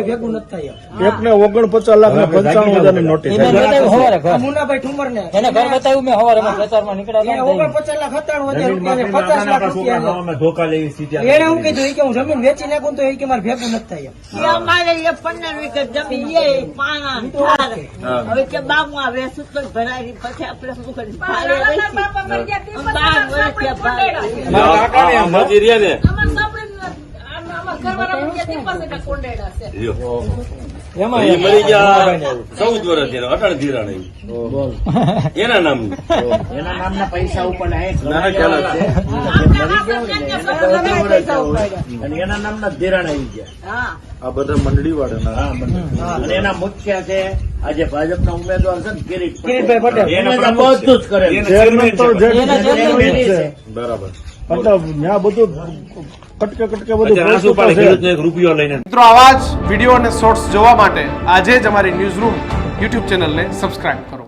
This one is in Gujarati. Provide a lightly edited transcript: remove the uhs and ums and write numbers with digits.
ભેગું નથી થાય. એકને 49 લાખ ને 95,000 ની નોટિસ મુનાભાઈ ઠુમર ને એને ઘર બતાવ્યું મેં હવારે પ્રચારમાં નીકળ્યા 49 લાખ 97,000 રૂપિયા 50 લાખ રૂપિયા ધોકા લેવી સીધી એને હું કીધું કે હું જમીન વેચી નાખું તો એ કે મારે ભેગું નથી થાય. અમારે 15 વીઘા જમીન એ પાણા હવે કે બામું વેસું તો ભરાય પછી આપણે શું કરીએ મળી ગયા 14 વર્ષ અટલ ધીરાણ એના નામનું નામના પૈસા ઉપર એના નામના ધિરાણ આવી ગયા. આ બધા મંડળી વાળા અને એના મુખ્ય છે આજે ભાજપના ઉમેદવાર છે ને કિરીટભાઈ પટેલ. એને તો બધું જ કરે ચેરમેન તો છે. બરાબર મતલબ ત્યાં બધું કટકે બધું રૂપિયો લઈને મિત્રો આવા જ વિડીયો અને શોર્ટ્સ જોવા માટે આજે જ અમારી ન્યૂઝ રૂમ યુટ્યુબ ચેનલને સબસ્ક્રાઇબ કરો.